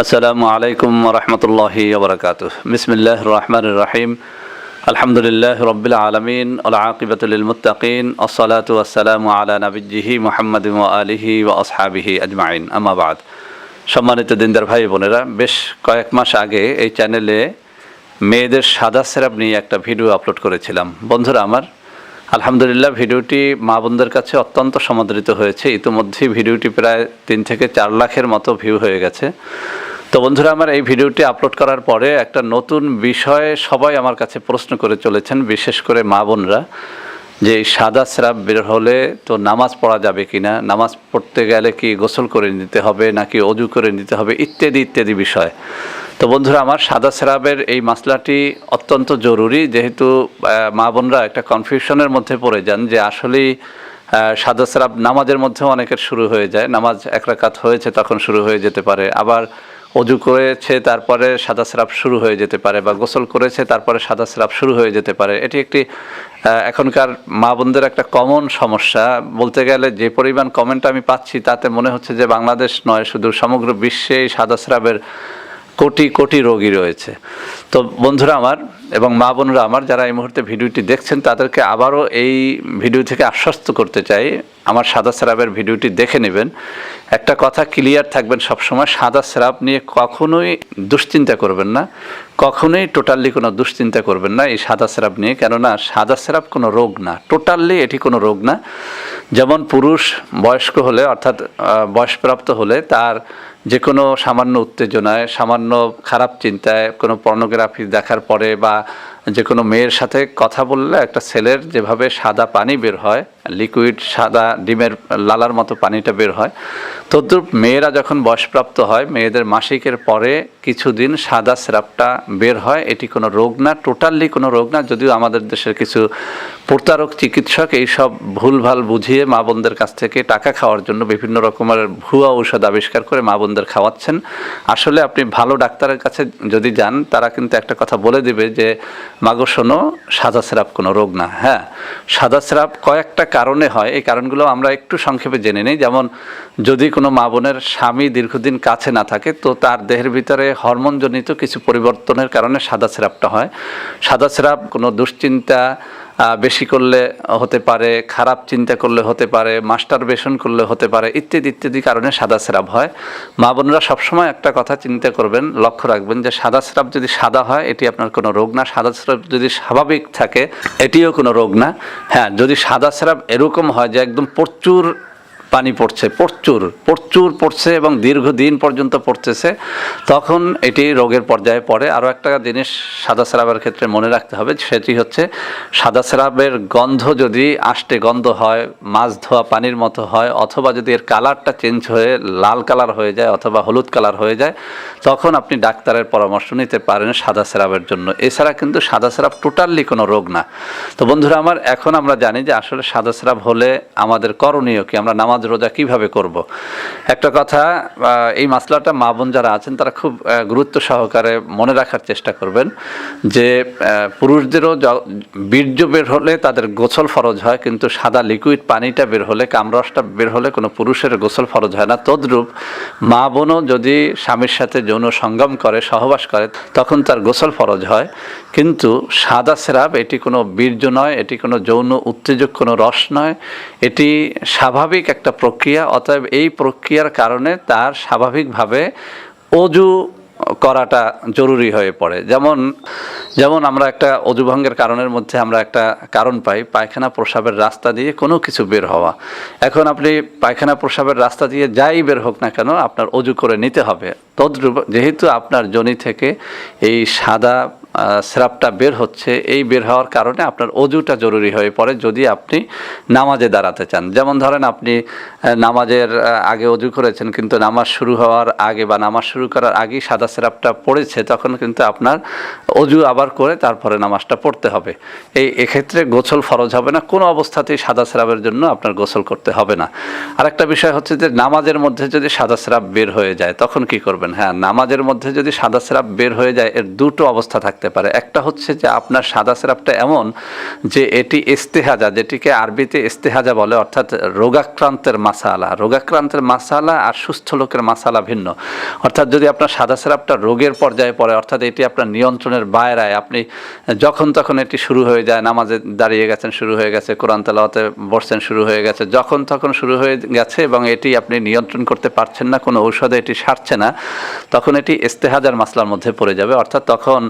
আসসালামু আলাইকুম রহমতুল্লাহি ওবরাকাতুহ। বিসমিল্লাহির রহমানির রহিম। আলহামদুলিল্লাহি রাব্বিল আলামিন ওয়াল আকিবাতু লিল মুত্তাকিন ওয়াসসালাতু ওয়াসসালামু আলা নাবিয়্যিহি মুহাম্মাদিন ওয়া আলিহি ওয়া আসহাবিহি আজমাইন, আম্মা বাদ। সম্মানিত দিনদার ভাই বোনেরা, বেশ কয়েক মাস আগে এই চ্যানেলে মেয়েদের সাদা সিরাপ নিয়ে একটা ভিডিও আপলোড করেছিলাম। বন্ধুরা আমার, আলহামদুলিল্লাহ ভিডিওটি মা বোনদের কাছে অত্যন্ত সমাদৃত হয়েছে। ইতিমধ্যে ভিডিওটি প্রায় 3 থেকে 4 লাখের মতো ভিউ হয়ে গেছে। তো বন্ধুরা আমার, এই ভিডিওটি আপলোড করার পরে একটা নতুন বিষয়ে সবাই আমার কাছে প্রশ্ন করে চলেছেন, বিশেষ করে মা বোনরা, যে এই সাদা স্রাব বের হলে তো নামাজ পড়া যাবে কিনা, নামাজ পড়তে গেলে কি গোসল করে নিতে হবে নাকি অজু করে নিতে হবে, ইত্যাদি ইত্যাদি বিষয়। তো বন্ধুরা আমার, সাদা স্রাবের এই মাসলাটি অত্যন্ত জরুরি, যেহেতু মা বোনরা একটা কনফিউশনের মধ্যে পড়ে যান যে আসলেই সাদা স্রাব নামাজের মধ্যেও অনেকের শুরু হয়ে যায়। নামাজ 1 রাকাত হয়েছে তখন শুরু হয়ে যেতে পারে, আবার অজু করেছে তারপরে সাদা স্রাব শুরু হয়ে যেতে পারে, বা গোসল করেছে তারপরে সাদা স্রাব শুরু হয়ে যেতে পারে। এটি একটি এখনকার মা বোনদের একটা কমন সমস্যা। বলতে গেলে যে পরিমাণ কমেন্ট আমি পাচ্ছি তাতে মনে হচ্ছে যে বাংলাদেশ নয়, শুধু সমগ্র বিশ্বে এই সাদা স্রাবের কোটি কোটি রোগী রয়েছে। তো বন্ধুরা আমার এবং মা বোনরা আমার, যারা এই মুহূর্তে ভিডিওটি দেখছেন তাদেরকে আবারও এই ভিডিও থেকে আশ্বস্ত করতে চাই, আমার সাদা স্রাবের ভিডিওটি দেখে নেবেন। একটা কথা ক্লিয়ার থাকবেন সবসময়, সাদা স্রাব নিয়ে কখনোই দুশ্চিন্তা করবেন না, কখনোই টোটালি কোনো দুশ্চিন্তা করবেন না এই সাদা স্রাব নিয়ে। কেননা সাদা স্রাব কোনো রোগ না, টোটালি এটি কোনো রোগ না। যেমন পুরুষ বয়স্ক হলে, অর্থাৎ বয়সপ্রাপ্ত হলে, তার যে কোনো সামান্য উত্তেজনায়, সামান্য খারাপ চিন্তায়, কোনো পর্নোগ্রাফি দেখার পরে, বা যে কোনো মেয়ের সাথে কথা বললে একটা ছেলের যেভাবে সাদা পানি বের হয়, লিকুইড সাদা ডিমের লালার মতো পানিটা বের হয়, তদ্রূপ মেয়েরা যখন বয়সপ্রাপ্ত হয়, মেয়েদের মাসিকের পরে কিছুদিন সাদা স্রাবটা বের হয়। এটি কোনো রোগ না, টোটালি কোনো রোগ না। যদিও আমাদের দেশের কিছু প্রতারক চিকিৎসক এইসব ভুলভাল বুঝিয়ে মা বোনদের কাছ থেকে টাকা খাওয়ার জন্য বিভিন্ন রকমের ভুয়া ঔষধ আবিষ্কার করে মা বোনদের খাওয়াচ্ছেন। আসলে আপনি ভালো ডাক্তারের কাছে যদি যান, তারা কিন্তু একটা কথা বলে দিবে যে মাগো শোনো, সাদা স্রাব কোনো রোগ না। হ্যাঁ, সাদা স্রাব কয়েকটা কারণে হয়, এই কারণগুলো আমরা একটু সংক্ষেপে জেনে নিই। যেমন যদি কোনো মা বোনের স্বামী দীর্ঘদিন কাছে না থাকে, তো তার দেহের ভিতরে হরমোনজনিত কিছু পরিবর্তনের কারণে সাদা স্রাবটা হয়। সাদা স্রাব কোনো দুশ্চিন্তা বেশি করলে হতে পারে, খারাপ চিন্তা করলে হতে পারে, মাস্টারবেশন করলে হতে পারে, ইত্যাদি ইত্যাদি কারণে সাদা স্রাব হয়। মা বোনরা সবসময় একটা কথা চিন্তা করবেন, লক্ষ্য রাখবেন যে সাদা স্রাব যদি সাদা হয় এটি আপনার কোনো রোগ না, সাদা স্রাব যদি স্বাভাবিক থাকে এটিও কোনো রোগ না। হ্যাঁ, যদি সাদা স্রাব এরকম হয় যে একদম প্রচুর পানি পড়ছে, প্রচুর প্রচুর পড়ছে এবং দীর্ঘদিন পর্যন্ত পড়তেছে, তখন এটি রোগের পর্যায়ে পড়ে। আরও একটা জিনিস সাদা স্রাবের ক্ষেত্রে মনে রাখতে হবে, সেটি হচ্ছে সাদা স্রাবের গন্ধ যদি আষ্টে গন্ধ হয়, মাছ ধোয়া পানির মতো হয়, অথবা যদি এর কালারটা চেঞ্জ হয়ে লাল কালার হয়ে যায় অথবা হলুদ কালার হয়ে যায়, তখন আপনি ডাক্তারের পরামর্শ নিতে পারেন সাদা স্রাবের জন্য। এছাড়া কিন্তু সাদা স্রাব টোটালি কোনো রোগ না। তো বন্ধুরা আমার, এখন আমরা জানি যে আসলে সাদা স্রাব হলে আমাদের করণীয় কি, আমরা নামাজ রোজা কিভাবে করব। একটা কথা, এই মাসলাটা মা বোন যারা আছেন তারা খুব গুরুত্ব সহকারে মনে রাখার চেষ্টা করবেন যে পুরুষদেরও বীর্য বের হলে তাদের গোসল ফরজ হয়, কিন্তু সাদা লিকুইড পানিটা বের হলে, কামরসটা বের হলে কোনো পুরুষের গোসল ফরজ হয় না। তদ্রূপ মা বোনও যদি স্বামীর সাথে যৌন সঙ্গম করে, সহবাস করে, তখন তার গোসল ফরজ হয়। কিন্তু সাদা স্রাব এটি কোনো বীর্য নয়, এটি কোনো যৌন উত্তেজক কোনো রস নয়, এটি স্বাভাবিক একটা প্রক্রিয়া। অতএব এই প্রক্রিয়ার কারণে তার স্বাভাবিকভাবে অজু করাটা জরুরি হয়ে পড়ে। যেমন আমরা একটা অজুভঙ্গের কারণের মধ্যে আমরা একটা কারণ পাই, পায়খানা প্রস্রাবের রাস্তা দিয়ে কোনো কিছু বের হওয়া। এখন আপনি পায়খানা প্রস্রাবের রাস্তা দিয়ে যাই বের হোক না কেন, আপনার অজু করে নিতে হবে। তদ্রূপ যেহেতু আপনার যোনি থেকে এই সাদা স্রাবটা বের হচ্ছে, এই বের হওয়ার কারণে আপনার অজুটা জরুরি হয়ে পড়ে যদি আপনি নামাজে দাঁড়াতে চান। যেমন ধরেন আপনি নামাজের আগে অজু করেছেন, কিন্তু নামাজ শুরু হওয়ার আগে বা নামাজ শুরু করার আগেই সাদা স্রাবটা পড়েছে, তখন কিন্তু আপনার অজু আবার করে তারপরে নামাজটা পড়তে হবে। এক্ষেত্রে গোসল ফরজ হবে না, কোনো অবস্থাতেই সাদা স্রাবের জন্য আপনার গোসল করতে হবে না। আরেকটা বিষয় হচ্ছে যে নামাজের মধ্যে যদি সাদা স্রাব বের হয়ে যায় তখন কি করবেন। হ্যাঁ, নামাজের মধ্যে যদি সাদা স্রাব বের হয়ে যায়, এর দুটো অবস্থা থাকতে পারে। একটা হচ্ছে যে আপনার সাদা সিরাপটা এমন যে এটি ইস্তেহাজা, যেটিকে আরবিতে ইস্তেহাজা বলে, অর্থাৎ রোগাক্রান্তের মাসালা। রোগাক্রান্তের মাসালা আর সুস্থ লোকের মাসালা ভিন্ন। অর্থাৎ যদি আপনার সাদা সিরাপটা রোগের পর্যায়ে পড়ে, অর্থাৎ এটি আপনার নিয়ন্ত্রণের বাইরে, আপনি যখন তখন এটি শুরু হয়ে যায়, নামাজে দাঁড়িয়ে গেছেন শুরু হয়ে গেছে, কোরআন তেলাওয়াতে বসছেন শুরু হয়ে গেছে, যখন তখন শুরু হয়ে গেছে এবং এটি আপনি নিয়ন্ত্রণ করতে পারছেন না, কোনো ঔষধে এটি সারছে না, তখন এটি ইস্তেহাজার মাসলার মধ্যে পড়ে যাবে। অর্থাৎ তখন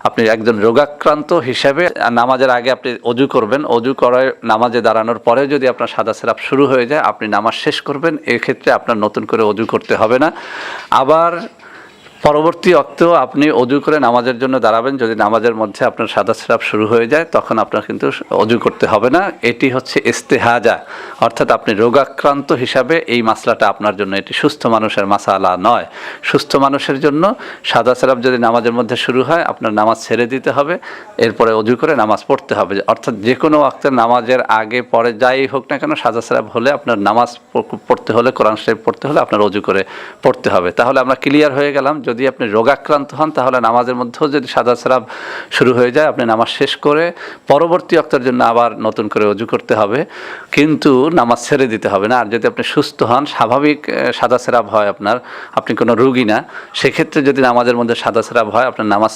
আপনি একজন রোগাক্রান্ত হিসেবে নামাজের আগে আপনি অজু করবেন, অজু করে নামাজে দাঁড়ানোর পরে যদি আপনার সাদা সিরাপ শুরু হয়ে যায়, আপনি নামাজ শেষ করবেন, এক্ষেত্রে আপনার নতুন করে অজু করতে হবে না। আবার পরবর্তী অক্তেও আপনি অজু করে নামাজের জন্য দাঁড়াবেন, যদি নামাজের মধ্যে আপনার সাদা সিরাপ শুরু হয়ে যায় তখন আপনার কিন্তু অজু করতে হবে না। এটি হচ্ছে ইস্তেহাজা, অর্থাৎ আপনি রোগাক্রান্ত হিসাবে এই মাসলাটা আপনার জন্য, এটি সুস্থ মানুষের মাসালা নয়। সুস্থ মানুষের জন্য সাদা সিরাপ যদি নামাজের মধ্যে শুরু হয়, আপনার নামাজ ছেড়ে দিতে হবে, এরপরে অজু করে নামাজ পড়তে হবে। অর্থাৎ যে কোনো ওয়াক্তে নামাজের আগে পরে যাই হোক না কেন, সাদা সিরাপ হলে আপনার নামাজ পড়তে হলে, কোরআন শরীফ পড়তে হলে আপনার অজু করে পড়তে হবে। তাহলে আমরা ক্লিয়ার হয়ে গেলাম, যদি আপনি রোগাক্রান্ত হন তাহলে নামাজের মধ্যেও যদি সাদা সিরাপ শুরু হয়ে যায়, আপনি নামাজ শেষ করে পরবর্তী ওয়াক্তের জন্য আবার নতুন করে অজু করতে হবে, কিন্তু নামাজ ছেড়ে দিতে হবে না। আর যদি আপনি সুস্থ হন, স্বাভাবিক সাদা সিরাপ হয় আপনার, আপনি কোনো রোগী না, সেক্ষেত্রে যদি নামাজের মধ্যে সাদা সিরাপ হয়, আপনার নামাজ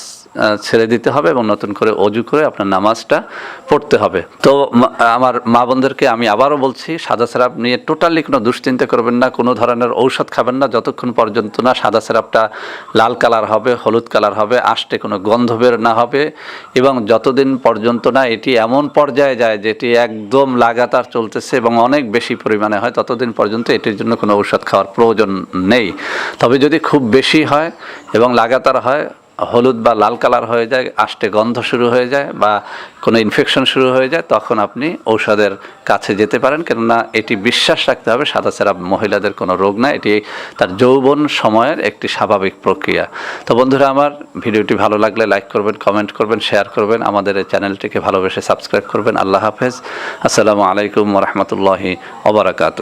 ছেড়ে দিতে হবে এবং নতুন করে অজু করে আপনার নামাজটা পড়তে হবে। তো আমার মা বোনদেরকে আমি আবারও বলছি, সাদা সিরাপ নিয়ে টোটালি কোনো দুশ্চিন্তা করবেন না, কোনো ধরনের ঔষধ খাবেন না যতক্ষণ পর্যন্ত না সাদা সিরাপটা লাল কালার হবে, হলুদ কালার হবে, আষ্টে কোনো গন্ধ বের না হবে, এবং যতদিন পর্যন্ত না এটি এমন পর্যায়ে যায় যেটি একদম লাগাতার চলতেছে এবং অনেক বেশি পরিমাণে হয়, ততদিন পর্যন্ত এটির জন্য কোনো ঔষধ খাওয়ার প্রয়োজন নেই। তবে যদি খুব বেশি হয় এবং লাগাতার হয়, হলুদ বা লাল কালার হয়ে যায়, আষ্টে গন্ধ শুরু হয়ে যায় বা কোনো ইনফেকশন শুরু হয়ে যায়, তখন আপনি ঔষধের কাছে যেতে পারেন। কেননা এটি বিশ্বাস রাখতে হবে সাদা সিরাপ মহিলাদের কোনো রোগ না, এটি তার যৌবন সময়ের একটি স্বাভাবিক প্রক্রিয়া। তো বন্ধুরা আমার, ভিডিওটি ভালো লাগলে লাইক করবেন, কমেন্ট করবেন, শেয়ার করবেন, আমাদের এই চ্যানেলটিকে ভালোবেসে সাবস্ক্রাইব করবেন। আল্লাহ হাফেজ। আসসালামু আলাইকুম ওয়া রাহমাতুল্লাহি ওয়া বারাকাতুহু।